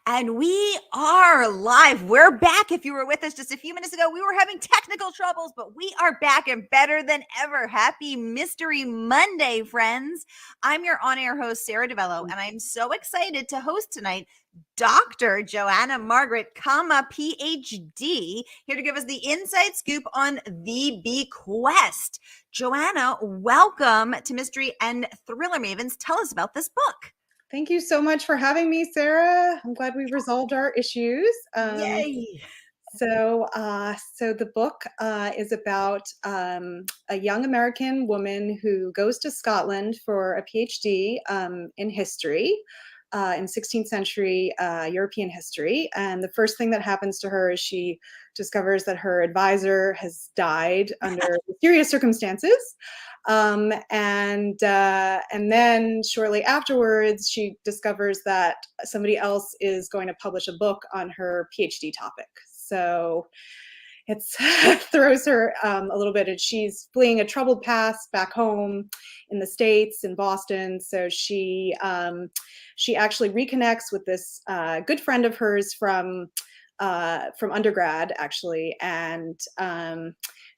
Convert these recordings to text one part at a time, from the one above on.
And we are live. We're back. If you were with us just a few minutes ago, we were having technical troubles, but we are back and better than ever. Happy Mystery Monday, friends. I'm your on-air host, Sara DiVello, and I'm so excited to host tonight Dr. Joanna Margaret, Ph.D., here to give us the inside scoop on the Bequest. Joanna, welcome to Mystery and Thriller Mavens. Tell us about this book. Thank you so much for having me, Sarah. I'm glad we resolved our issues. Yay! So the book is about a young American woman who goes to Scotland for a PhD in history, in 16th century European history. And the first thing that happens to her is she discovers that her advisor has died under mysterious circumstances. And then shortly afterwards, she discovers that somebody else is going to publish a book on her PhD topic. So it throws her a little bit, and she's fleeing a troubled past back home in the States, in Boston. So she actually reconnects with this good friend of hers from undergrad, actually, and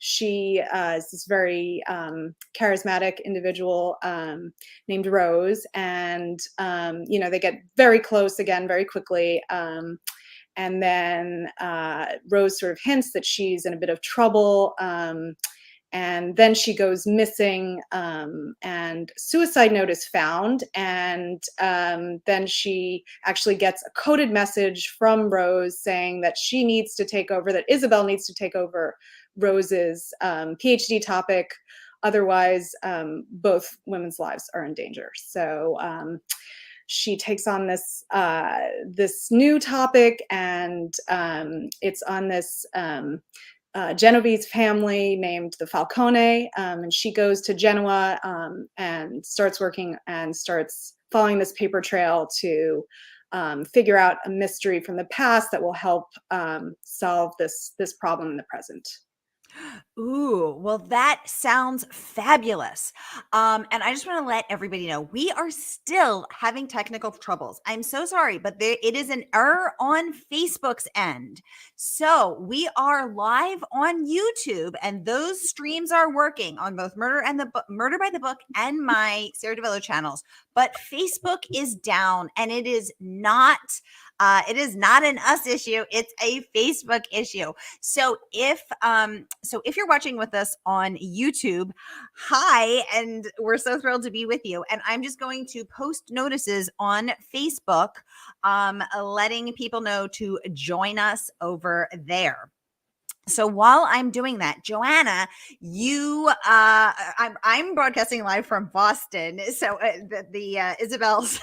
she is this very charismatic individual named Rose, and they get very close again very quickly. And then Rose sort of hints that she's in a bit of trouble. And then she goes missing, and suicide note is found. And then she actually gets a coded message from Rose saying that she needs to take over, that Isabel needs to take over Rose's PhD topic. Otherwise, both women's lives are in danger. So she takes on this new topic, and it's on this Genovese family named the Falcone, and she goes to Genoa and starts working and starts following this paper trail to figure out a mystery from the past that will help solve this problem in the present. Ooh, well, that sounds fabulous. And I just want to let everybody know we are still having technical troubles. I'm so sorry, but it is an error on Facebook's end. So we are live on YouTube, and those streams are working on both Murder by the Book and my Sara DiVello channels. But Facebook is down, and it is not an us issue. It's a Facebook issue. So if you're watching with us on YouTube, hi, and we're so thrilled to be with you. And I'm just going to post notices on Facebook, letting people know to join us over there. So while I'm doing that, Joanna, I'm broadcasting live from Boston. So the Isabel's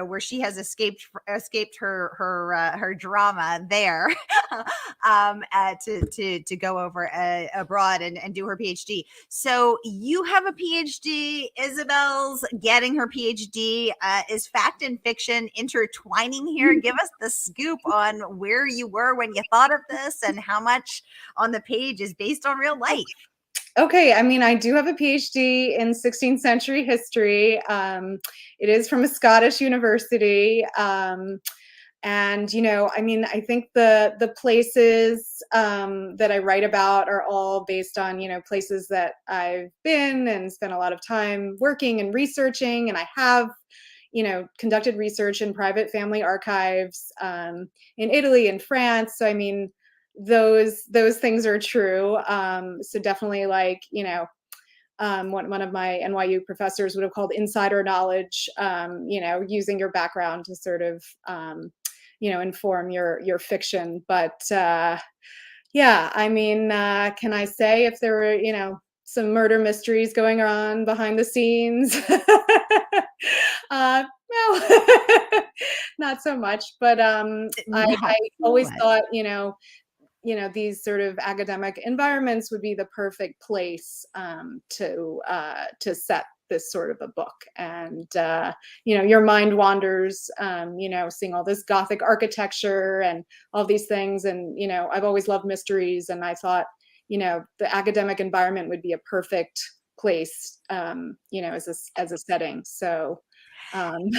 where she has escaped her drama there, to go over abroad and do her PhD. So you have a PhD. Isabel's getting her PhD. Is fact and fiction intertwining here? Give us the scoop on where you were when you thought of this, and how much on the page is based on real life. Okay, I mean, I do have a PhD in 16th century history. It is from a Scottish university. And, I think the places that I write about are all based on, places that I've been and spent a lot of time working and researching. And I have, conducted research in private family archives in Italy and France. So, I mean, those things are true. So definitely, one of my NYU professors would have called insider knowledge, using your background to sort of, inform your fiction. But yeah, I mean, can I say if there were, some murder mysteries going on behind the scenes? No, not so much. But I always thought, these sort of academic environments would be the perfect place to set this sort of a book. And your mind wanders, seeing all this Gothic architecture and all these things. And I've always loved mysteries, and I thought the academic environment would be a perfect place, as a setting. So Um,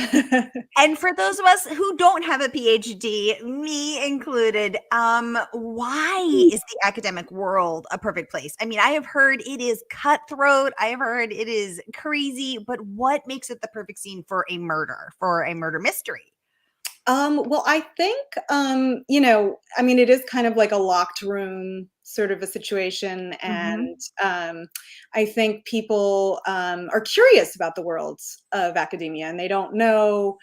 And for those of us who don't have a PhD, me included, why is the academic world a perfect place? I mean, I have heard it is cutthroat. I have heard it is crazy, but what makes it the perfect scene for a murder mystery? Well, I think, I mean, it is kind of like a locked room sort of a situation. Mhm. And I think people are curious about the worlds of academia and they don't know,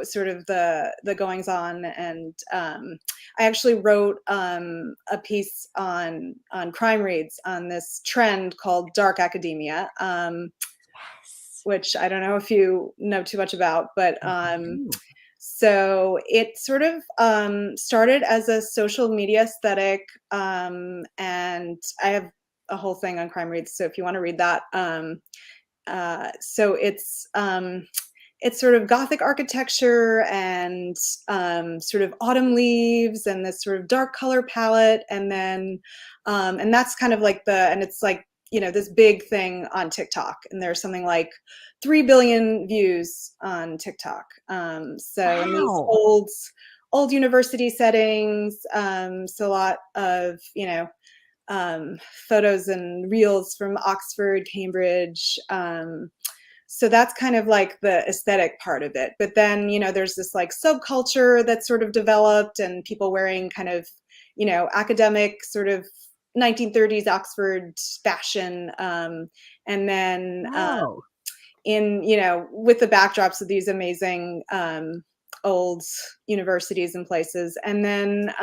sort of the goings on. And I actually wrote a piece on crime reads on this trend called dark academia. Yes. Which I don't know if you know too much about, but I do. so it sort of started as a social media aesthetic, and I have a whole thing on crime reads. So if you want to read that, so it's sort of gothic architecture and sort of autumn leaves and this sort of dark color palette, and that's kind of like and it's like this big thing on TikTok, and there's something like 3 billion views on TikTok. So in these Wow. old university settings, so a lot of photos and reels from Oxford, Cambridge. So that's kind of like the aesthetic part of it. But then, there's this like subculture that's sort of developed and people wearing kind of, academic sort of 1930s Oxford fashion. And then Wow. with the backdrops of these amazing old universities and places. And then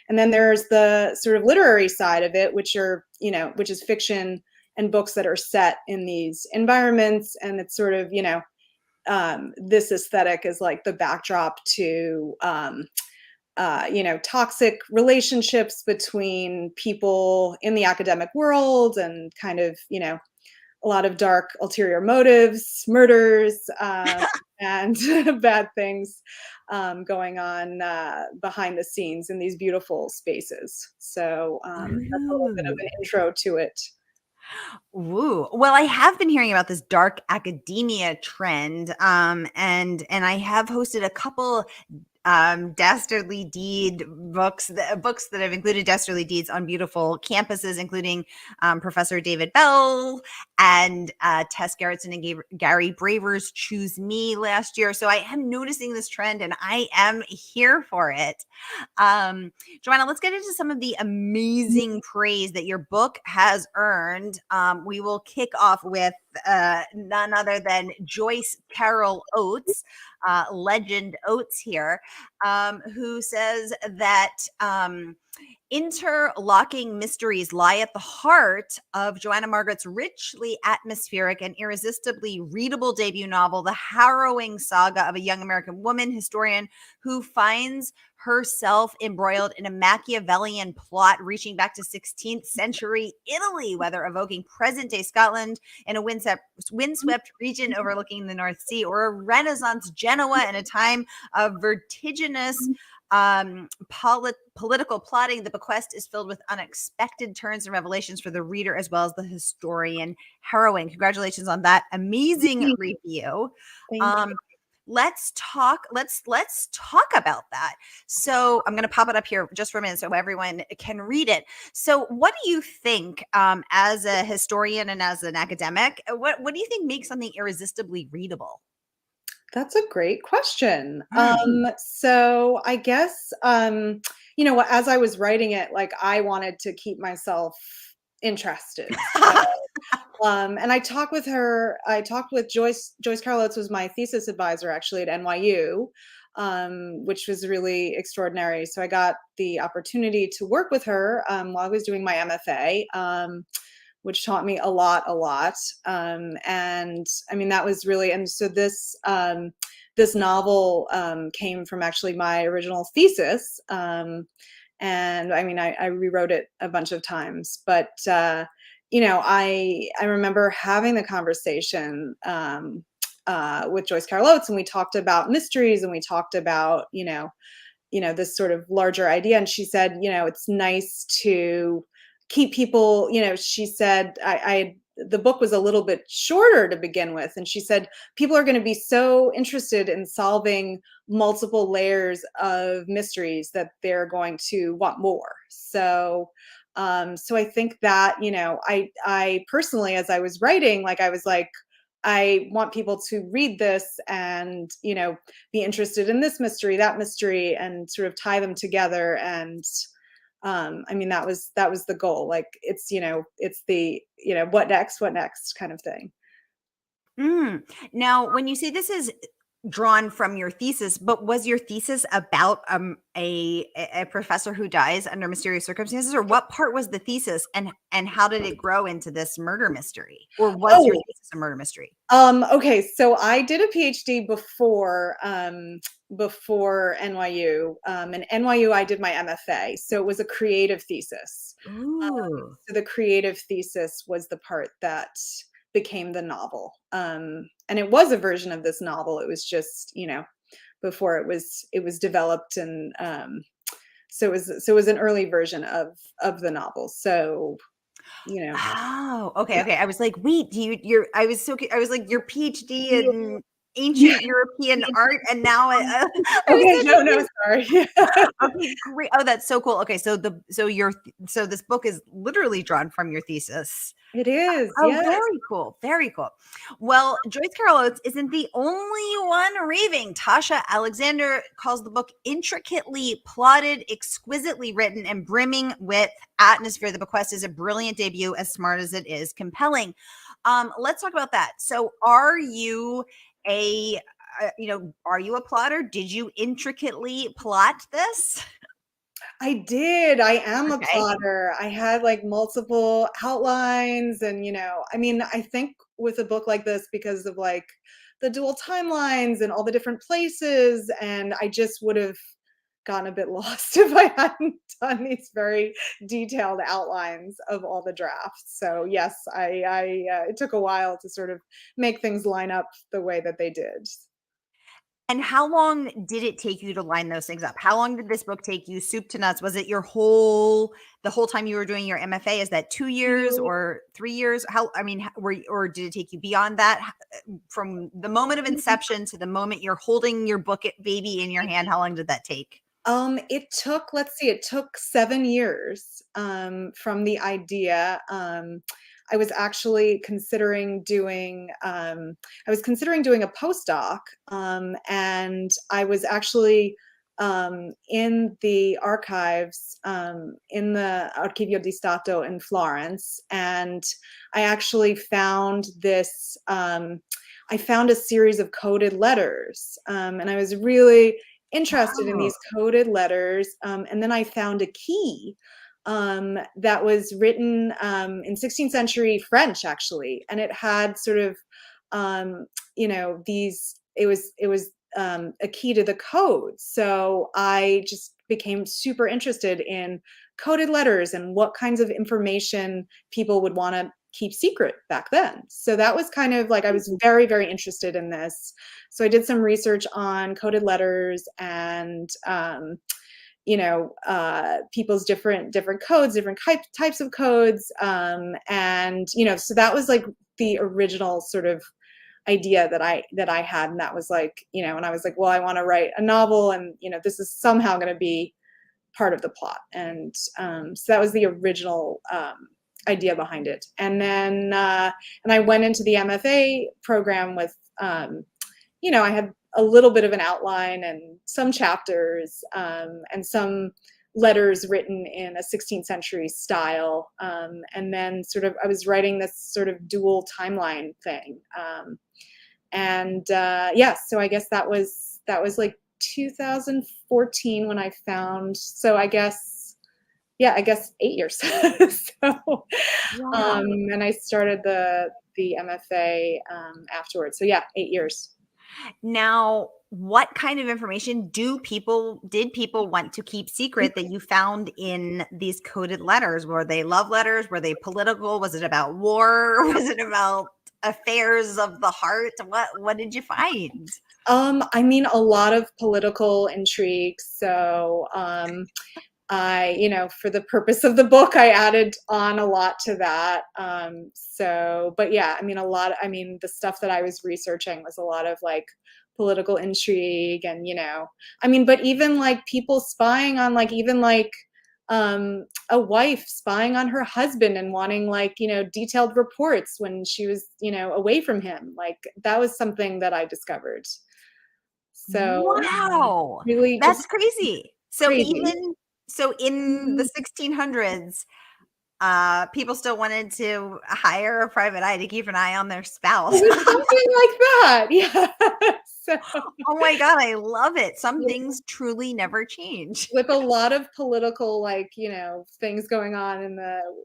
there's the sort of literary side of it, which is fiction and books that are set in these environments. And it's sort of, this aesthetic is like the backdrop to, toxic relationships between people in the academic world and kind of, a lot of dark ulterior motives, murders, and bad things going on behind the scenes in these beautiful spaces. So that's a little bit of Ooh. an intro to it. Ooh. Well, I have been hearing about this dark academia trend, and I have hosted a couple dastardly deed books that have included dastardly deeds on beautiful campuses, including Professor David Bell and Tess Gerritsen and Gary Braver's Choose Me last year. So I am noticing this trend and I am here for it. Joanna, let's get into some of the amazing praise that your book has earned. We will kick off with none other than Joyce Carol Oates, legend Oates here, who says that interlocking mysteries lie at the heart of Joanna Margaret's richly atmospheric and irresistibly readable debut novel, The Harrowing Saga of a Young American Woman Historian Who Finds Herself Embroiled in a Machiavellian Plot Reaching Back to 16th Century Italy, whether evoking present day Scotland in a windswept region overlooking the North Sea, or a Renaissance Genoa in a time of vertiginous political plotting. The Bequest is filled with unexpected turns and revelations for the reader as well as the historian. Harrowing. Congratulations on that amazing review. Thank Um, let's talk about that. So I'm going to pop it up here just for a minute so everyone can read it. So what do you think, as a historian and as an academic, what do you think makes something irresistibly readable? That's a great question. Mm. So I guess, as I was writing it, like I wanted to keep myself interested. So, and I talked with Joyce Carol Oates was my thesis advisor actually at NYU, which was really extraordinary. So I got the opportunity to work with her while I was doing my MFA. Which taught me a lot, a lot. And I mean, that was really, and so this novel came from actually my original thesis. And I mean, I rewrote it a bunch of times, but I remember having the conversation with Joyce Carol Oates, and we talked about mysteries, and we talked about this sort of larger idea. And she said, it's nice to keep people, she said, I had the book was a little bit shorter to begin with, and she said people are going to be so interested in solving multiple layers of mysteries that they're going to want more. So so I think that, I personally, as I was writing, like I was like, I want people to read this and, be interested in this mystery, that mystery, and sort of tie them together. And I mean, that was the goal. Like it's the, what next kind of thing. Mm. Now, when you say this is drawn from your thesis, but was your thesis about a professor who dies under mysterious circumstances, or what part was the thesis, and how did it grow into this murder mystery, or was your Oh, thesis a murder mystery? okay. So I did a PhD before NYU. And NYU, I did my MFA. So it was a creative thesis. Ooh. So the creative thesis was the part that became the novel. And it was a version of this novel. It was just, before it was developed, and so it was an early version of the novel. So, you know, Oh, okay, yeah. okay. I was like, "Wait, do you're" I was like, "Your PhD Yeah. in Yeah. ancient European art," and now I was Okay, so no, no, confused. sorry. Okay, great. Oh, that's so cool. Okay, so this book is literally drawn from your thesis. It is, Oh, yes. very cool. Very cool. Well, Joyce Carol Oates isn't the only one raving. Tasha Alexander calls the book intricately plotted, exquisitely written, and brimming with atmosphere. The Bequest is a brilliant debut, as smart as it is compelling. Let's talk about that. So, are you a are you a plotter? Did you intricately plot this? I did. I am a Okay. plotter. I had like multiple outlines, and I mean, I think with a book like this, because of like the dual timelines and all the different places, and I just would have gotten a bit lost if I hadn't done these very detailed outlines of all the drafts. So yes, it took a while to sort of make things line up the way that they did. And how long did it take you to line those things up? How long did this book take you, soup to nuts? Was it the whole time you were doing your MFA? Is that 2 years or 3 years? How I mean, or did it take you beyond that? From the moment of inception to the moment you're holding your book baby in your hand, how long did that take? It took, let's see, it took 7 years, from the idea. I was actually considering doing, a postdoc, and I was actually, in the archives, in the Archivio di Stato in Florence, and I actually found I found a series of coded letters, and I was really interested in Oh, these coded letters. And then I found a key that was written in 16th century French, actually, and it had sort of, these. It was a key to the code. So I just became super interested in coded letters and what kinds of information people would want to keep secret back then. So that was kind of like, I was very, very interested in this. So I did some research on coded letters and people's different codes, different types of codes, and so that was like the original sort of idea that I had, and that was like, and I was like, well, I want to write a novel, and this is somehow going to be part of the plot, and so that was the original idea behind it. And then and I went into the MFA program with, I had a little bit of an outline and some chapters, and some letters written in a 16th century style. And then sort of I was writing this sort of dual timeline thing. And yeah, so I guess that was like 2014 when I found. So I guess, yeah, I guess 8 years. So, wow. and I started the MFA afterwards. So yeah, 8 years. Now, what kind of information did people want to keep secret that you found in these coded letters? Were they love letters? Were they political? Was it about war? Was it about affairs of the heart? What did you find? I mean, a lot of political intrigue. So, for the purpose of the book, I added on a lot to that. But yeah, the stuff that I was researching was a lot of like political intrigue and, but even like people spying on like, even like, a wife spying on her husband and wanting like, detailed reports when she was, away from him. Like that was something that I discovered. So, Wow. really That's just crazy. crazy. So in the Mhm. 1600s, people still wanted to hire a private eye to keep an eye on their spouse. It was something like that, yeah. So, Oh my god, I love it. Some yeah, things truly never change. with a lot of political, like, things going on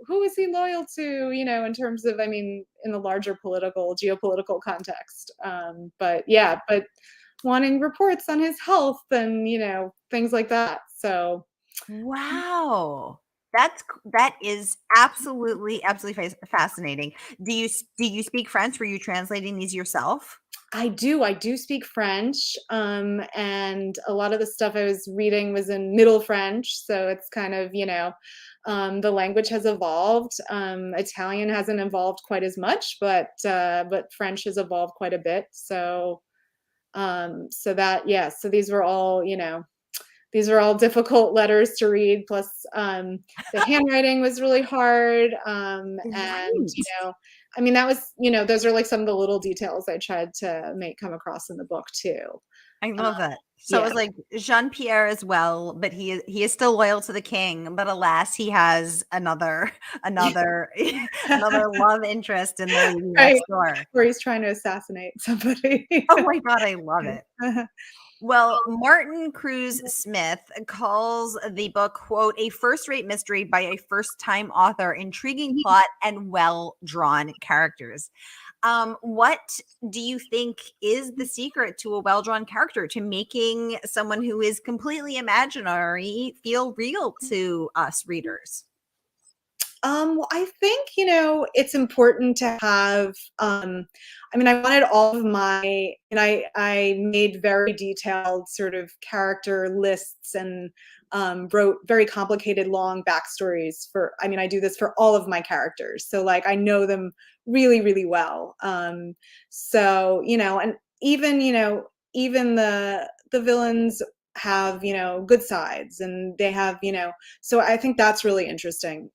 who is he loyal to, in terms of, in the larger geopolitical context. But yeah, but wanting reports on his health and, things like that. So, Wow. That is absolutely, absolutely fascinating. Do you speak French? Were you translating these yourself? I do speak French, and a lot of the stuff I was reading was in Middle French, so it's kind of, the language has evolved. Italian hasn't evolved quite as much, but French has evolved quite a bit. So these were all difficult letters to read. Plus, the handwriting was really hard, and Right. that was, those are like some of the little details I tried to make come across in the book too. I Um, love that. So it yeah, was like Jean-Pierre as well, but he is still loyal to the king, but alas, he has another another love interest in the lady right. next door. Where he's trying to assassinate somebody. Oh my god, I love it. Well, Martin Cruz Smith calls the book, quote, a first rate mystery by a first time author, intriguing plot, and well drawn characters. What do you think is the secret to a well drawn character, to making someone who is completely imaginary feel real to us readers? Well, I think, it's important to have, I wanted all of and I made very detailed sort of character lists and wrote very complicated long backstories I do this for all of my characters. So like I know them really, really well. And even the villains have, good sides and they have, so I think that's really interesting,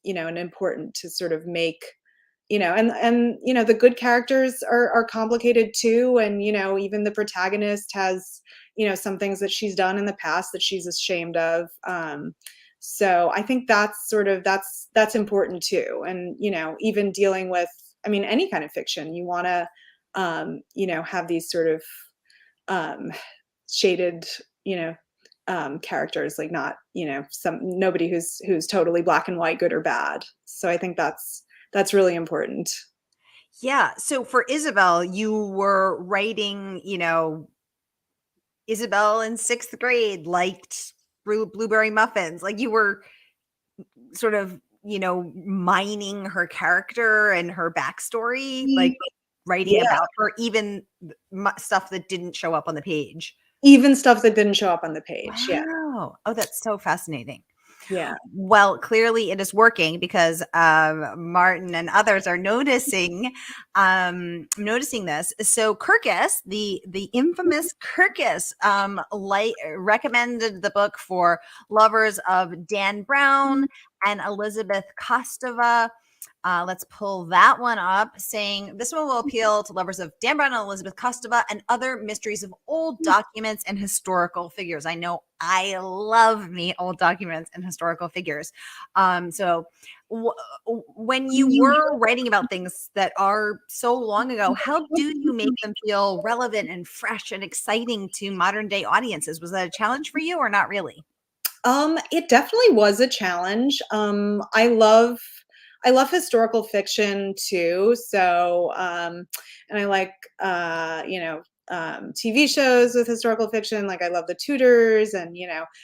and important to sort of make, the good characters are complicated too. And, even the protagonist has, some things that she's done in the past that she's ashamed of. So I think that's important too. And, even dealing with, any kind of fiction, you want to, have these sort of, um, shaded, characters, like not, nobody who's totally black and white, good or bad. So I think that's really important. Yeah. So for Isabel, you were writing, Isabel in sixth grade liked blueberry muffins. Like you were sort of, mining her character and her backstory, like writing Yeah, about her, even stuff that didn't show up on the page. even stuff that didn't show up on the page. Yeah, Wow. Oh, that's so fascinating. yeah. Well, clearly it is working because Martin and others are noticing this. So Kirkus, the infamous Kirkus, recommended the book for lovers of Dan Brown and Elizabeth Kostova. Let's pull that one up, saying this one will appeal to lovers of Dan Brown and Elizabeth Kostova and other mysteries of old documents and historical figures. I know I love me old documents and historical figures. So when you were writing about things that are so long ago, how do you make them feel relevant and fresh and exciting to modern day audiences? Was that a challenge for you or not really? It definitely was a challenge. I love historical fiction too. So, and I like, TV shows with historical fiction. Like I love The Tudors, and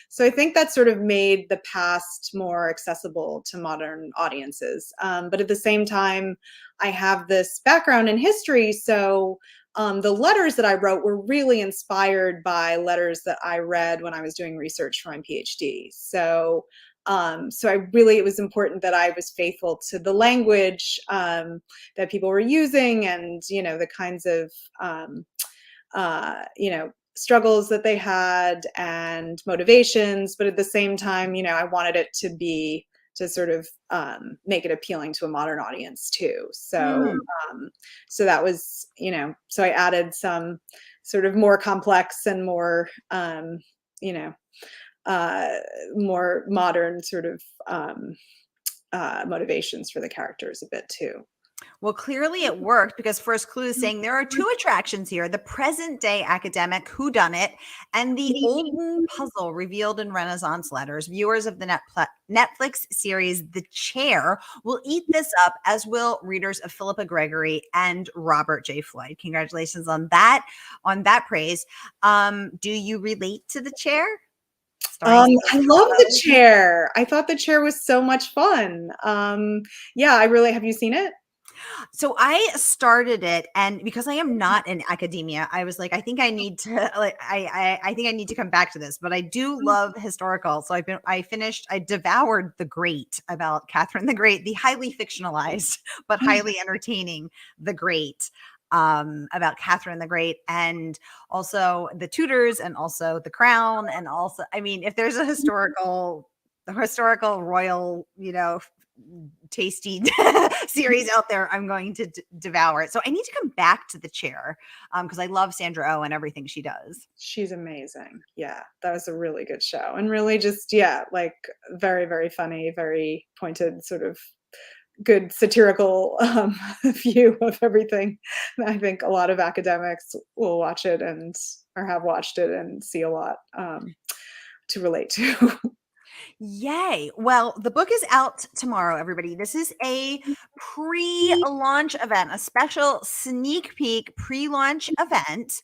so I think that sort of made the past more accessible to modern audiences. But at the same time, I have this background in history, so the letters that I wrote were really inspired by letters that I read when I was doing research for my PhD. So it was important that I was faithful to the language that people were using, and the kinds of struggles that they had and motivations. But at the same time, I wanted it to sort of make it appealing to a modern audience too. So that was, so I added some sort of more complex and more, you know, more modern sort of motivations for the characters a bit too. Well, clearly it worked, because First Clue is saying there are two attractions here: the present day academic whodunit and the olden puzzle revealed in Renaissance letters. Viewers of the Netflix series The Chair will eat this up, as will readers of Philippa Gregory and Robert J. Floyd. Congratulations on that praise. Do you relate to The Chair? I love The Chair. I thought The Chair was so much fun. Yeah, have you seen it? So I started it, and because I am not in academia, I was like, I think I need to I think I need to come back to this. But I do love historical. So I devoured The Great, about Catherine the Great, the highly fictionalized but highly entertaining The Great, about Catherine the Great, and also The Tudors, and also The Crown, and also, I mean, if there's a historical royal, tasty series out there, I'm going to devour it. So I need to come back to The Chair, because I love Sandra Oh and everything she does. She's amazing. Yeah, that was a really good show, and really just like very, very funny, very pointed, sort of good satirical view of everything. I think a lot of academics will watch it or have watched it and see a lot to relate to. Yay. Well, the book is out tomorrow, everybody. This is a pre-launch event, a special sneak peek pre-launch event.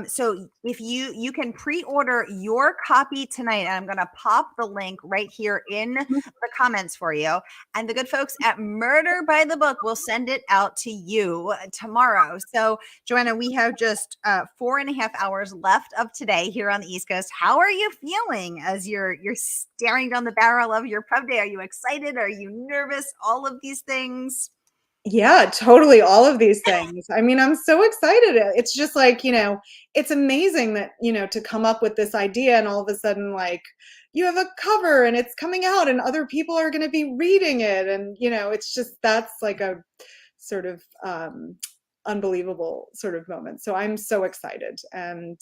So if you can pre-order your copy tonight, and I'm going to pop the link right here in the comments for you. And the good folks at Murder by the Book will send it out to you tomorrow. So, Joanna, we have just 4.5 hours left of today here on the East Coast. How are you feeling as you're staring down the barrel of your pub day? Are you excited? Are you nervous? All of these things? Yeah, totally. All of these things. I mean, I'm so excited. It's just like, it's amazing that, to come up with this idea, and all of a sudden, like, you have a cover and it's coming out and other people are going to be reading it. And, it's just, that's like a sort of unbelievable sort of moment. So I'm so excited. And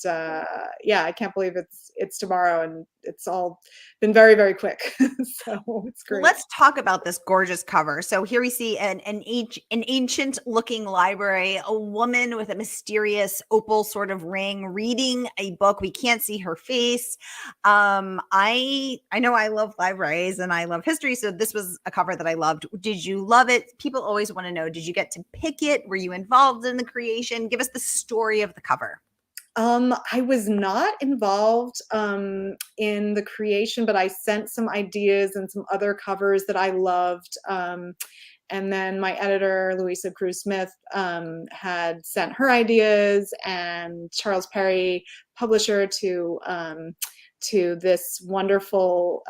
yeah, I can't believe it's tomorrow, and it's all been very, very quick. So it's great. Let's talk about this gorgeous cover. So here we see an ancient looking library, a woman with a mysterious opal sort of ring reading a book. We can't see her face. I know I love libraries and I love history, so this was a cover that I loved. Did you love it? People always want to know, did you get to pick it? Were you involved in the creation? Give us the story of the cover. I was not involved in the creation, but I sent some ideas and some other covers that I loved. And then my editor, Louisa Cruz Smith, had sent her ideas, and Charles Perry, publisher, to this wonderful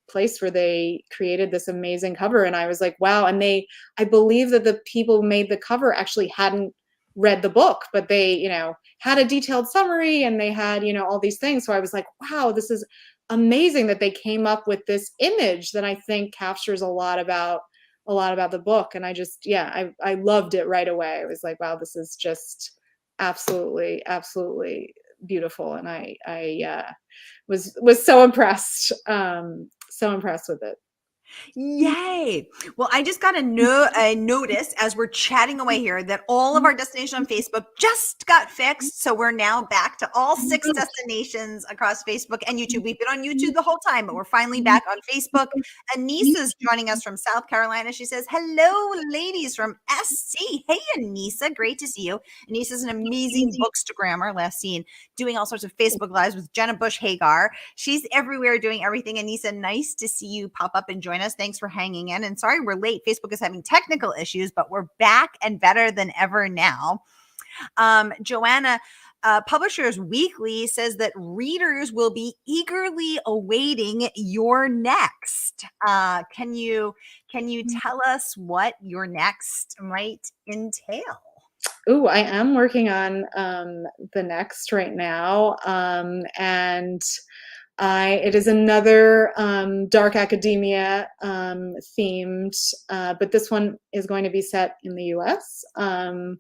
place where they created this amazing cover. And I was like, wow. And I believe that the people who made the cover actually hadn't read the book, but they, had a detailed summary, and they had, all these things. So I was like, wow, this is amazing that they came up with this image that I think captures a lot about the book. And I just, I loved it right away. I was like, wow, this is just absolutely, absolutely beautiful. And I was so impressed, with it. Yay. Well, I just got a notice as we're chatting away here that all of our destinations on Facebook just got fixed. So we're now back to all 6 destinations across Facebook and YouTube. We've been on YouTube the whole time, but we're finally back on Facebook. Anissa's joining us from South Carolina. She says, hello, ladies from SC. Hey, Anissa, great to see you. Anissa's an amazing bookstagrammer, last seen doing all sorts of Facebook Lives with Jenna Bush Hagar. She's everywhere doing everything. Anissa, nice to see you pop up and join us. Thanks for hanging in. And sorry we're late. Facebook is having technical issues, but we're back and better than ever now. Joanna, Publishers Weekly says that readers will be eagerly awaiting your next. Can you tell us what your next might entail? Ooh, I am working on the next right now, and it is another dark academia themed, but this one is going to be set in the U.S. And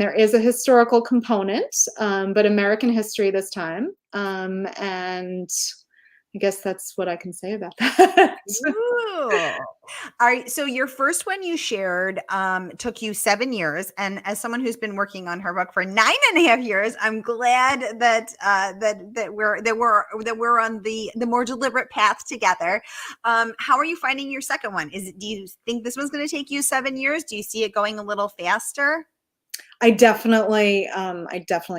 there is a historical component, but American history this time, and I guess that's what I can say about that. Ooh. All right. So your first one you shared took you 7 years, and as someone who's been working on her book for 9.5 years, I'm glad that we're on the more deliberate path together. How are you finding your second one? Do you think this one's going to take you 7 years? Do you see it going a little faster? I definitely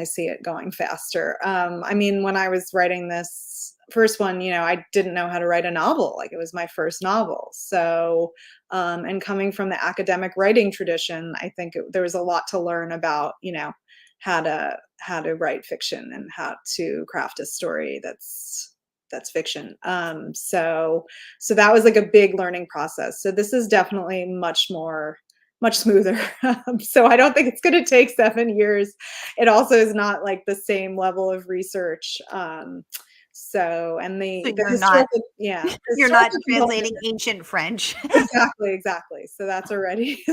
see it going faster. I mean, when I was writing this first one, I didn't know how to write a novel. Like, it was my first novel. So, and coming from the academic writing tradition, I think there was a lot to learn about, how to write fiction and how to craft a story that's fiction. So that was like a big learning process. So this is definitely much smoother. So I don't think it's going to take 7 years. It also is not like the same level of research. And So the you're not historical, yeah, the you're not historical component. translating ancient French. Exactly. So that's already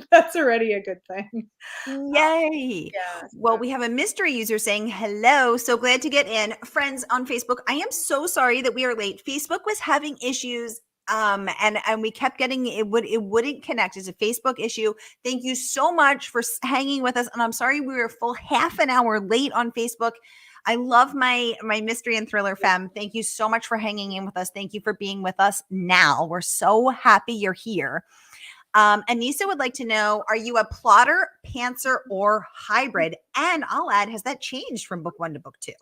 that's already a good thing. Yay. Yeah. Well, we have a mystery user saying hello. So glad to get in. Friends on Facebook, I am so sorry that we are late. Facebook was having issues. And we kept getting it wouldn't connect. It's a Facebook issue. Thank you so much for hanging with us. And I'm sorry we were a full half an hour late on Facebook. I love my mystery and thriller fam. Thank you so much for hanging in with us. Thank you for being with us now. We're so happy you're here. Anissa would like to know, are you a plotter, pantser, or hybrid? And I'll add, has that changed from book one to book two?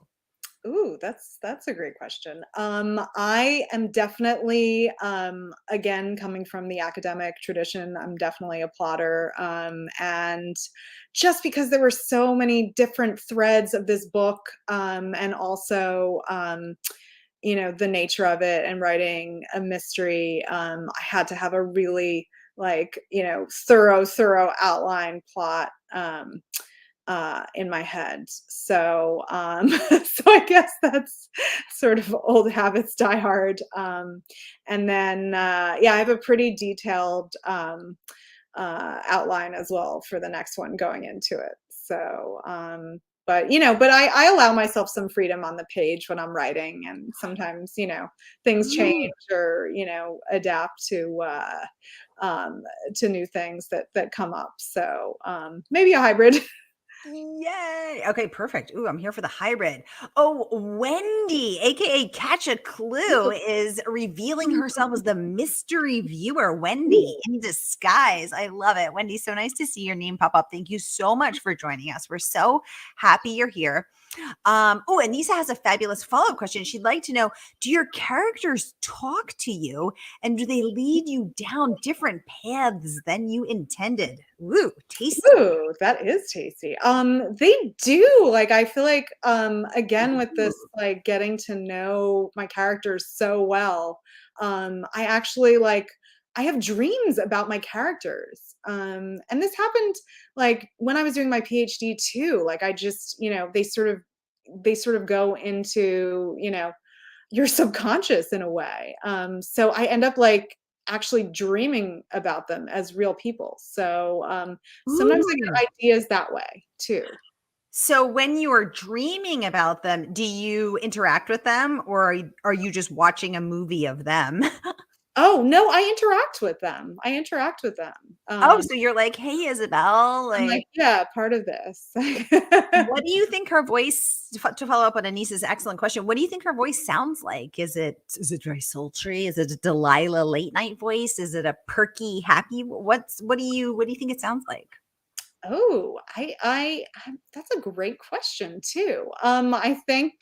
Ooh, that's a great question. I am definitely, again, coming from the academic tradition, I'm definitely a plotter. And just because there were so many different threads of this book, and also, the nature of it and writing a mystery, I had to have a really like, thorough outline plot. In my head. So, so I guess that's sort of old habits die hard. And then, yeah, I have a pretty detailed outline as well for the next one going into it. So, but I allow myself some freedom on the page when I'm writing, and sometimes, things change Ooh, or, adapt to new things that come up. So, maybe a hybrid. yay. Okay, perfect. Ooh, I'm here for the hybrid. Oh, Wendy, aka Catch a Clue, is revealing herself as the mystery viewer. Wendy in disguise. I love it. Wendy, so nice to see your name pop up. Thank you so much for joining us. We're so happy you're here. Oh, Anissa has a fabulous follow-up question. She'd like to know, do your characters talk to you, and do they lead you down different paths than you intended? Ooh, tasty. Ooh, that is tasty. They do. Like, I feel like, again, with this, Ooh. like, getting to know my characters so well, I actually like I have dreams about my characters. And this happened like when I was doing my PhD too. Like, I just, they sort of go into, your subconscious in a way. So I end up like actually dreaming about them as real people. So sometimes I Ooh. get ideas that way too. So when you are dreaming about them, do you interact with them, or are you just watching a movie of them? Oh no, I interact with them. I interact with them. Oh, so you're like, "Hey, Isabel," I'm like, like, yeah, part of this. what do you think her voice to follow up on Anissa's excellent question, what do you think her voice sounds like? Is it very sultry? Is it a Delilah late night voice? Is it a perky, happy? What do you think it sounds like? Oh, that's a great question too. I think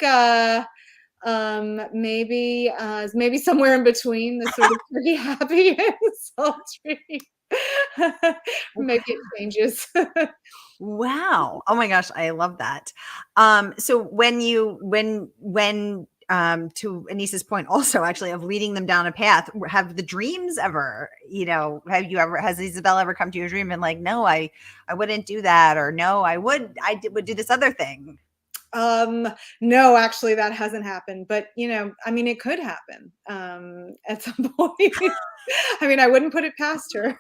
maybe somewhere in between the sort of pretty happy and sultry. Maybe it changes. Wow. Oh my gosh, I love that. So when to Anissa's point also actually of leading them down a path, have the dreams ever, has Isabel ever come to your dream and like, no, I wouldn't do that, or no, would do this other thing? Um, no, actually that hasn't happened, but, I mean, it could happen, at some point. I mean, I wouldn't put it past her.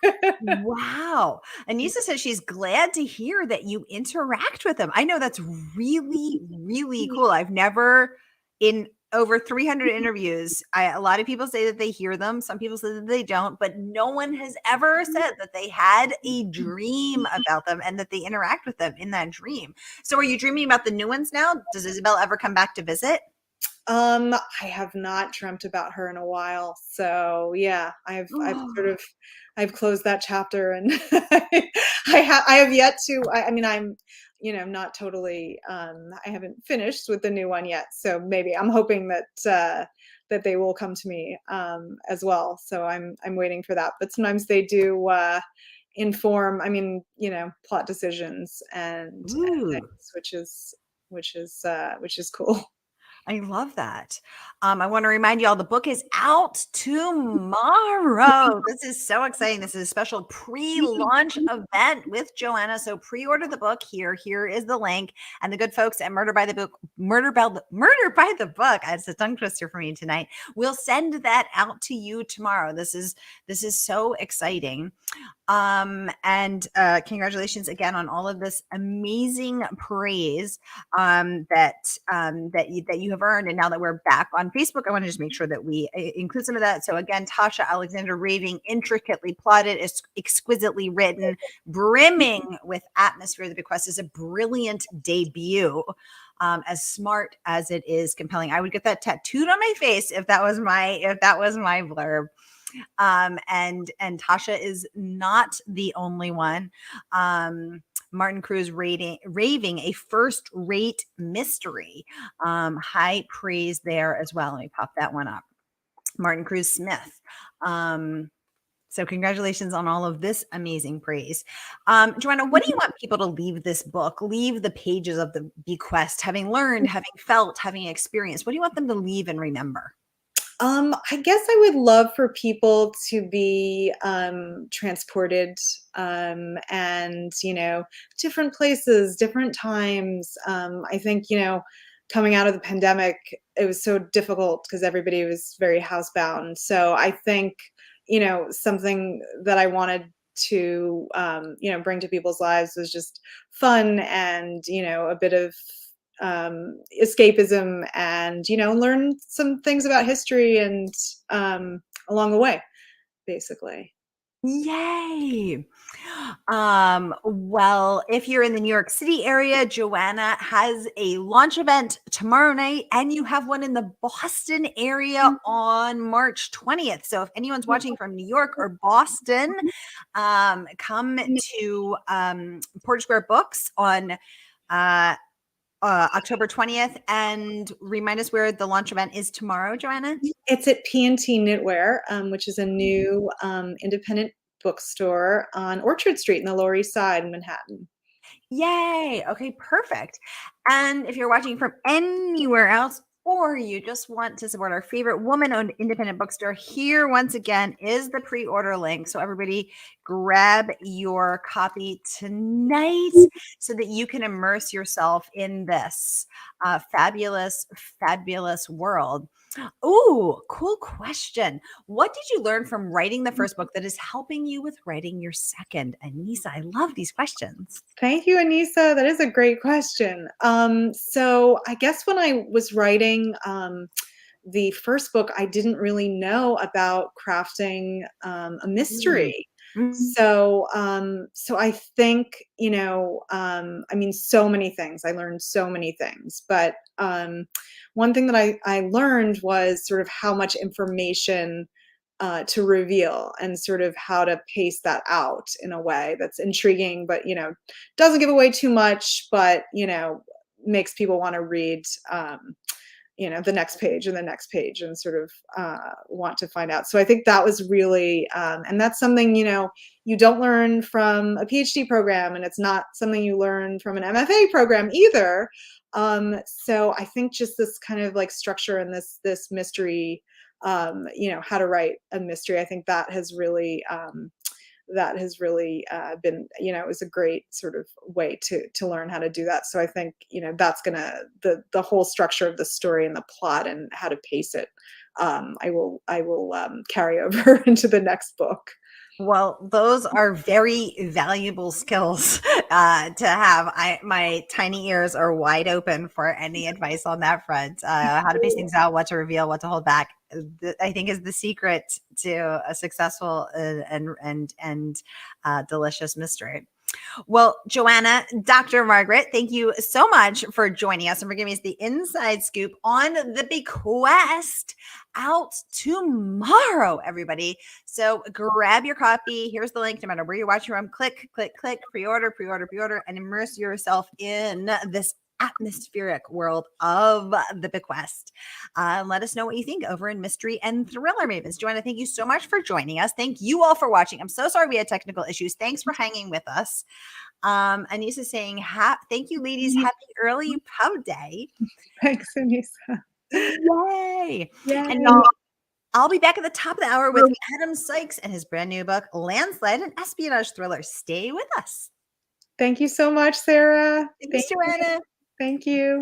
Wow. Anissa says she's glad to hear that you interact with them. I know that's really, really cool. I've never, in over 300 interviews, a lot of people say that they hear them. Some people say that they don't, but no one has ever said that they had a dream about them and that they interact with them in that dream. So are you dreaming about the new ones now? Does Isabel ever come back to visit? I have not dreamt about her in a while, so yeah, I've closed that chapter, and I have yet to. I mean, I'm not totally. I haven't finished with the new one yet, so maybe I'm hoping that they will come to me as well. So I'm waiting for that. But sometimes they do inform. I mean, plot decisions and Ooh. things, which is cool. I love that. I want to remind you all the book is out tomorrow. This is so exciting. This is a special pre-launch event with Joanna. So pre-order the book here. Here is the link. And the good folks at Murder by the Book. It's a tongue twister for me tonight. We'll send that out to you tomorrow. This is so exciting. And congratulations again on all of this amazing praise that you have earned. And now that we're back on Facebook, I want to just make sure that we include some of that. So again, Tasha Alexander raving, intricately plotted, exquisitely written, brimming with atmosphere. The Bequest is a brilliant debut. As smart as it is compelling. I would get that tattooed on my face if that was my blurb. And Tasha is not the only one. Martin Cruz raving a first-rate mystery. High praise there as well. Let me pop that one up. Martin Cruz Smith. So congratulations on all of this amazing praise. Joanna, what do you want people to leave this book, leave the pages of the Bequest, having learned, having felt, having experienced? What do you want them to leave and remember? I guess I would love for people to be transported and, different places, different times. I think, coming out of the pandemic, it was so difficult because everybody was very housebound. So I think, something that I wanted to, bring to people's lives was just fun and, a bit of escapism and learn some things about history and along the way, basically. Yay. Well, if you're in the New York City area, Joanna has a launch event tomorrow night, and you have one in the Boston area on March 20th. So if anyone's watching from New York or Boston, come to Porter Square Books on October 20th, and remind us where the launch event is tomorrow, Joanna. It's at P&T Knitwear, which is a new independent bookstore on Orchard Street in the Lower East Side in Manhattan. Yay. Okay, perfect. And if you're watching from anywhere else, or you just want to support our favorite woman-owned independent bookstore, here once again is the pre-order link. So everybody grab your copy tonight so that you can immerse yourself in this fabulous, fabulous world. Ooh, cool question. What did you learn from writing the first book that is helping you with writing your second? Anissa, I love these questions. Thank you, Anissa. That is a great question. So I guess when I was writing the first book, I didn't really know about crafting a mystery. Mm. So I think, I mean, so many things. I learned so many things, but one thing that I learned was sort of how much information to reveal and sort of how to pace that out in a way that's intriguing, but doesn't give away too much, but makes people want to read the next page and the next page, and sort of want to find out. So I think that was really, and that's something, you don't learn from a PhD program, and it's not something you learn from an MFA program either. So I think just this kind of like structure and this mystery, how to write a mystery, I think been, it was a great sort of way to learn how to do that. So I think, that's gonna, the whole structure of the story and the plot and how to pace it, I will carry over into the next book. Well, those are very valuable skills to have. My tiny ears are wide open for any advice on that front. How to pace things out, what to reveal, what to hold back. I think is the secret to a successful and delicious mystery. Well, Joanna, Dr. Margaret, thank you so much for joining us and for giving us the inside scoop on the Bequest, out tomorrow, everybody. So grab your copy. Here's the link. No matter where you're watching from, click, click, click, pre-order, pre-order, pre-order, and immerse yourself in this atmospheric world of the Bequest. Let us know what you think over in Mystery and Thriller Mavens. Joanna, thank you so much for joining us. Thank you all for watching. I'm so sorry we had technical issues. Thanks for hanging with us. Anissa saying, thank you, ladies. Happy early pub day. Thanks, Anissa. Yay. Yay. And y'all, I'll be back at the top of the hour with Adam Sykes and his brand new book, Landslide, an espionage thriller. Stay with us. Thank you so much, Sarah. Thanks, Joanna. Thank you.